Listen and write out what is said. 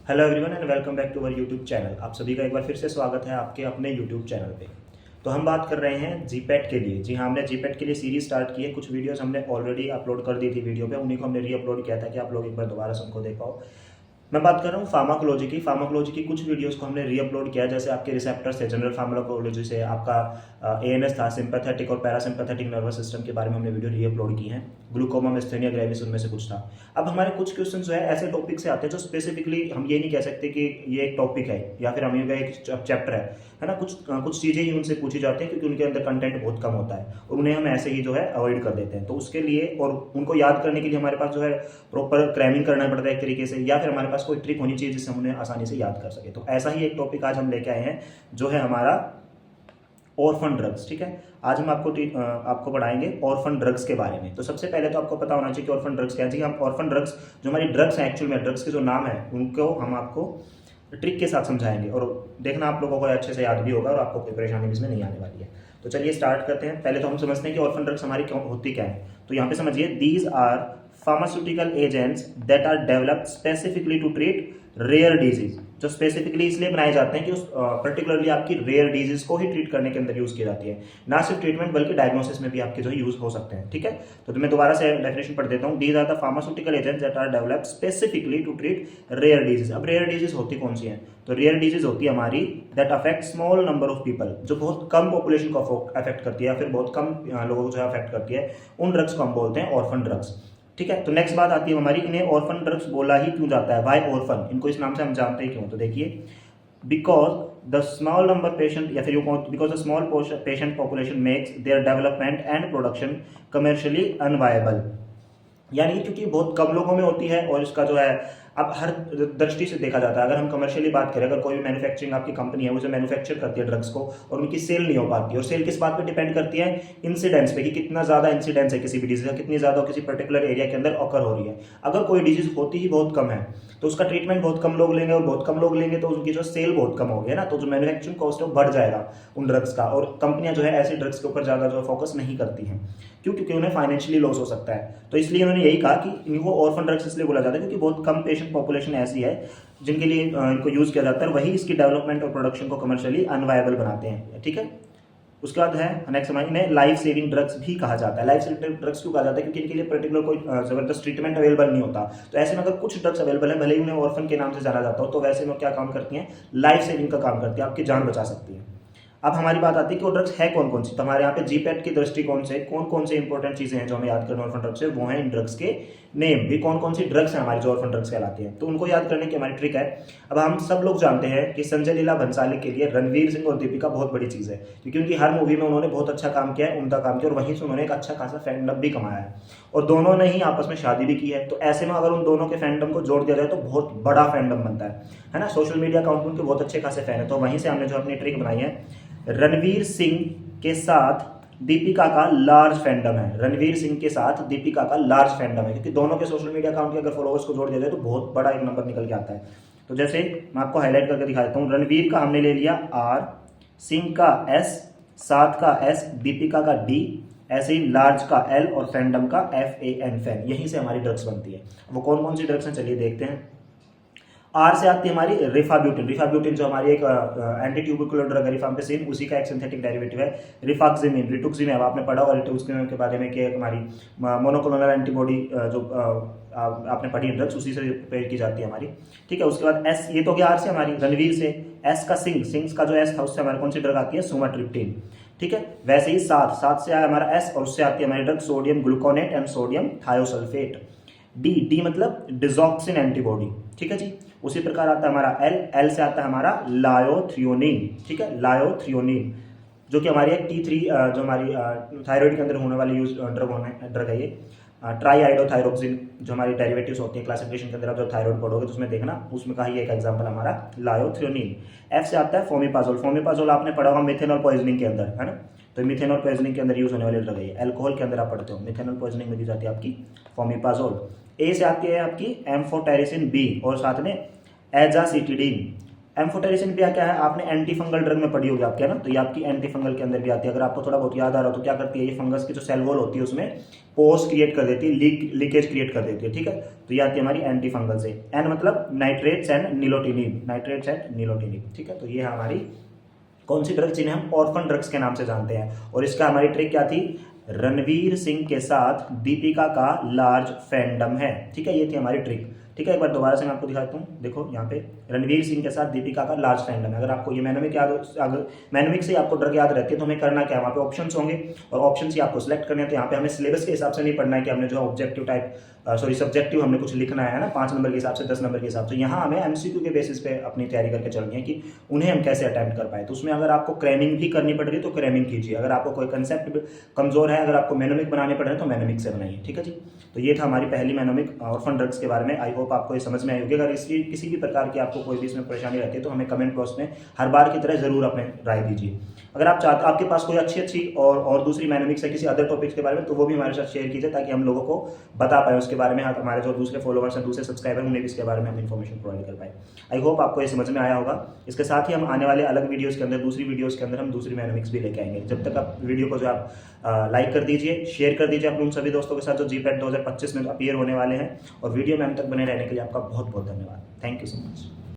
Hello everyone and welcome back to our YouTube channel. आप सभी का एक बार फिर से स्वागत है आपके अपने यूट्यूब चैनल पे। तो हम बात कर रहे हैं जीपैट के लिए। जी हाँ, हमने जीपैट के लिए सीरीज स्टार्ट की है। कुछ वीडियोस हमने ऑलरेडी अपलोड कर दी थी वीडियो पे, उन्हीं को हमने री अपलोड किया था कि आप लोग एक बार दोबारा से उनको देख पाओ। मैं बात कर रहा हूँ फार्माकोलॉजी की कुछ वीडियोस को हमने री अपलोड किया, जैसे आपके रिसेप्टर्स थे, जनरल फार्माकोलॉजी से आपका एएनएस था, सिंपैथेटिक और पैरासिम्पैथेटिक नर्वस सिस्टम के बारे में हमने वीडियो री अपलोड की हैं। ग्लूकोमा, मिस्थेनिया ग्रेविस उनमें से कुछ था। अब हमारे कुछ क्वेश्चन जो है ऐसे टॉपिक से आते हैं जो स्पेसिफिकली हम ये नहीं कह सकते कि ये एक टॉपिक है या फिर हम ये एक चैप्टर है ना। कुछ चीज़ें ही उनसे पूछी जाती हैं क्योंकि उनके अंदर कंटेंट बहुत कम होता है और उन्हें हम ऐसे ही जो है अवॉइड कर देते हैं। तो उसके लिए और उनको याद करने के लिए हमारे पास जो है प्रॉपर क्रैमिंग करना पड़ता है एक तरीके से, या फिर हमारे पास कोई ट्रिक होनी चाहिए जिससे हम उन्हें आसानी से याद कर सके। तो ऐसा ही एक टॉपिक आज हम लेके आए हैं जो है हमारा ऑर्फन ड्रग्स। ठीक है, आज हम आपको पढ़ाएंगे ऑर्फन ड्रग्स के बारे में। तो सबसे पहले तो आपको पता होना चाहिए कि ऑर्फन ड्रग्स क्या है। जी, हम ऑर्फन ड्रग्स जो हमारी ड्रग्स हैं, एक्चुअल में ड्रग्स के जो नाम है उनको हम आपको ट्रिक के साथ समझाएंगे और देखना आप लोगों को अच्छे से याद भी होगा और आपको कोई परेशानी भी इसमें नहीं आने वाली है। तो चलिए स्टार्ट करते हैं। पहले तो हम समझते हैं कि ऑर्फन ड्रग्स हमारी क्यों होती क्या है। तो यहाँ पे समझिए, these are pharmaceutical agents that are developed specifically to treat rare disease. जो स्पेसिफिकली इसलिए बनाए जाते हैं कि उस पर्टिकुलरली आपकी रेयर डिजीज को ही ट्रीट करने के अंदर यूज की जाती है, ना सिर्फ ट्रीटमेंट बल्कि डायग्नोसिस में भी आपके जो यूज हो सकते हैं। ठीक है, तो मैं दोबारा से डेफिनेशन पढ़ देता हूँ। These are the pharmaceutical agents that are developed specifically to treat rare disease. अब रेयर डिजीज होती कौन सी है? तो रेयर डिजीज होती है हमारी that affect small number of people, जो बहुत कम पॉपुलेशन को अफेक्ट करती है या फिर बहुत कम लोगों को जो है अफेक्ट करती है। उन ड्रग्स को हम बोलते हैं ऑर्फन ड्रग्स। ठीक है, तो नेक्स्ट बात आती है हमारी, इन्हें ऑर्फन ड्रग्स बोला ही क्यों जाता है? Why orphan? इनको इस नाम से हम जानते हैं क्यों? तो देखिए, because the small number patient या फिर because the small patient population makes their development and production commercially unviable. यानी क्योंकि बहुत कम लोगों में होती है और इसका जो है अब हर दृष्टि से देखा जाता है। अगर हम कमर्शियली बात करें, अगर कोई भी मैन्युफैक्चरिंग आपकी कंपनी है, उसे मैन्युफैक्चर करती है ड्रग्स को और उनकी सेल नहीं हो पाती, और सेल किस बात पे डिपेंड करती है? इंसिडेंस पे, कि कितना ज़्यादा इंसिडेंस है किसी भी डिजीज का, कितनी ज़्यादा किसी पर्टिकुलर एरिया के अंदर ऑकर हो रही है। अगर कोई डिजीज होती ही बहुत कम है तो उसका ट्रीटमेंट बहुत कम लोग लेंगे और बहुत कम लोग लेंगे तो उनकी जो सेल बहुत कम होगी ना, तो जो मैन्युफैक्चरिंग कॉस्ट है वो बढ़ जाएगा उन ड्रग्स का। और कंपनियां जो है ऐसी ड्रग्स के ऊपर ज़्यादा जो फोकस नहीं करती हैं। क्यों? क्योंकि उन्हें फाइनेंशियली लॉस हो सकता है। तो इसलिए उन्होंने यही कहा कि इनको ऑर्फन ड्रग्स इसलिए बोला जाता है क्योंकि बहुत कम पेशेंट पॉपुलेशन ऐसी है जिनके लिए इनको यूज किया जाता है, वही इसकी डेवलपमेंट और प्रोडक्शन को कमर्शियली अनवायबल बनाते हैं। ठीक है, उसके बाद है नेक्स्ट हमारे, इन्हें लाइफ सेविंग ड्रग्स भी कहा जाता है। लाइफ सेविंग ड्रग्स क्यों कहा जाता है? क्योंकि इनके लिए पर्टिकुलर कोई जबरदस्त ट्रीटमेंट अवेलेबल नहीं होता। तो ऐसे में अगर कुछ ड्रग्स अवेलेबल है, भले ही उन्हें ऑर्फन के नाम से जाना जाता हो, तो वैसे में क्या काम करती हैं? लाइफ सेविंग का काम करती है, आपकी जान बचा सकती है। अब हमारी बात आती है कि वो ड्रग्स है कौन कौन सी। तो हमारे यहाँ पे जीपैट की दृष्टिकोण से कौन कौन से इंपॉर्टेंट चीजें हैं जो हमें याद करना ऑर्फन ड्रग्स से, वो हैं इन ड्रग्स के नेम भी। कौन कौन सी ड्रग्स हैं हमारी जो ऑर्फन ड्रग्स कहलाती हैं, तो उनको याद करने की हमारी ट्रिक है। अब हम सब लोग जानते हैं कि संजय लीला भंसाली के लिए रणवीर सिंह और दीपिका बहुत बड़ी चीज़ है, क्योंकि उनकी हर मूवी में उन्होंने बहुत अच्छा काम किया है, उनका काम किया, और वहीं से उन्होंने एक अच्छा खासा फैंडम भी कमाया है और दोनों ने ही आपस में शादी भी की है। तो ऐसे में अगर उन दोनों के फैंडम को जोड़ दिया जाए तो बहुत बड़ा फैंडम बनता है ना। सोशल मीडिया अकाउंट उनके बहुत अच्छे खासे फैन है। तो वहीं से हमने जो अपनी ट्रिक बनाई है, रणवीर सिंह के साथ दीपिका का लार्ज फैंडम है। रणवीर सिंह के साथ दीपिका का लार्ज फैंडम है, क्योंकि दोनों के सोशल मीडिया अकाउंट के अगर फॉलोअर्स को जोड़ दिया जाए तो बहुत बड़ा एक नंबर निकल के आता है। तो जैसे मैं आपको हाईलाइट करके दिखा देता हूँ, रणवीर का हमने ले लिया R, सिंह का S, साथ का S, दीपिका का D, ऐसे ही लार्ज का L और फैंडम का FAN, फैन। यहीं से हमारी ड्रग्स बनती है। वो कौन कौन सी ड्रग्स हैं चलिए देखते हैं। आर से आती है हमारी रिफाब्यूटिन। रिफाब्यूटिन जो हमारी एक एंटी ट्यूबिकुलर ड्रग है, रिफाम्पिसिन, उसी का एक सिंथेटिक डेरिवेटिव है रिफाक्सिमिन, रिटुक्सिमेब। आपने पढ़ा होगा रिटुक्सिमेब के बारे में कि हमारी मोनोक्लोनल एंटीबॉडी जो आपने पढ़ी ड्रग्स, उसी से प्रिपेयर की जाती है हमारी। ठीक है, उसके बाद एस, ये तो गया आर से हमारी, रणवीर से। एस का सिंह का जो एस था उससे हमारी कौन सी ड्रग आती है? सुमाट्रिप्टिन। ठीक है, वैसे ही सात से आया हमारा एस और उससे आती है हमारी drug sodium gluconate and sodium thiosulphate. D मतलब डिजॉक्सिन एंटीबॉडी। ठीक है जी, उसी प्रकार आता है हमारा एल से आता है हमारा लायोथ्रियोनिन। ठीक है, लायोथ्रियोनिन जो कि हमारी एक T3 जो हमारी थायराइड के अंदर होने वाली यूज ड्रग है ये। ट्राईआइडोथायरोक्सिन जो हमारी डेरिवेटिव्स होती है क्लासिफिकेशन के अंदर, आप जब थायराइड पढ़ोगे तो उसमें देखना, उसमें का ही एक एग्जांपल हमारा लायोथ्रियोनिन। एफ से आता है फोमिपाजोल। फोमिपाजोल आपने पढ़ा होगा मिथेनॉल पॉइजनिंग के अंदर, है ना। तो मिथेनॉल पॉइजनिंग के अंदर यूज होने वाली ड्रग है ये। अल्कोहल के अंदर आप पढ़ते हो, मिथेनॉल पॉइजनिंग में दी जाती है आपकी फोमिपाजोल। ए से आती है आपकी एम्फोटेरिसिन बी और साथ में एजासिटिडीन। एम्फोटेरिसिन भी क्या है, आपने एंटी फंगल ड्रग में पढ़ी होगी आपके, है ना, तो ये आपकी एंटी फंगल के अंदर भी आती है। अगर आपको थोड़ा बहुत याद आ रहा हो तो क्या करती है, ये फंगस की जो सेल वॉल होती है उसमें पोर्स क्रिएट कर देती है, लीकेज क्रिएट कर देती है, ठीक है। तो ये आती है हमारी एंटी फंगल से। एन मतलब नाइट्रेट्स एंड निलोटिनिन, नाइट्रेट्स एंड निलोटिनिन, ठीक है। तो ये है हमारी कौन सी ड्रग्स, जिन्हें हम ऑर्फन ड्रग्स के नाम से जानते हैं। और इसका हमारी ट्रिक क्या थी, रणवीर सिंह के साथ दीपिका का लार्ज फैंडम है, ठीक है, ये थी हमारी ट्रिक, ठीक है। एक बार दोबारा से मैं आपको दिखाता हूँ, देखो यहाँ पे रणवीर सिंह के साथ दीपिका का लार्ज फैंडम है। अगर आपको ये मैनोमिक याद, अगर मैनोमिक से आपको ड्रग याद रहती है तो हमें करना क्या है, वहाँ पे ऑप्शंस होंगे और ऑप्शन ही आपको सिलेक्ट करने हैं। तो यहाँ पे हमें सिलेबस के हिसाब से नहीं पढ़ना है कि हमने जो ऑब्जेक्टिव टाइप सब्जेक्टिव हमने कुछ लिखना है ना 5 नंबर के हिसाब से 10 नंबर के हिसाब से। यहाँ हमें एमसीक्यू के बेसिस पे अपनी तैयारी करके चलनी है कि उन्हें हम कैसे अटेम्प्ट कर पाए। तो उसमें अगर आपको क्रैमिंग भी करनी पड़ रही है तो क्रैमिंग कीजिए, अगर आपको कोई कंसेप्ट कमजोर है, अगर आपको मैनोमिक बनाने पड़ रहे हैं तो मैनोमिक से बनाइए, ठीक है जी। तो ये था हमारी पहली मैनोमिक ऑर्फन ड्रग्स के बारे में। आई होप आपको ये समझ में आई होगी। अगर इसकी किसी भी प्रकार की आपको कोई भी इसमें परेशानी रहती है तो हमें कमेंट बॉक्स में हर बार की तरह जरूर अपने राय दीजिए। अगर आप चाहते, आपके पास कोई अच्छी और दूसरी मैनोमिक्स है किसी अदर टॉपिक्स के बारे में, तो वो भी हमारे साथ शेयर कीजिए ताकि हम लोगों को बता पाए उसके बारे में, हमारे जो दूसरे फॉलोवर्स हैं, दूसरे सब्सक्राइबर, उन्हें भी इसके बारे में हम इन्फॉर्मेशन प्रोवाइड कर पाए। आई होप आपको ये समझ में आया होगा। इसके साथ ही हम आने वाले अलग वीडियोस के अंदर, दूसरी वीडियोस के अंदर हम दूसरी मैनोमिक्स भी लेके आएंगे। जब तक आप वीडियो को जो आप लाइक कर दीजिए, शेयर कर दीजिए अपने उन सभी दोस्तों के साथ जो जीपैट 2025 में अपीयर होने वाले हैं। और वीडियो में अंत तक बने रहने के लिए आपका बहुत बहुत धन्यवाद। Thank you so much.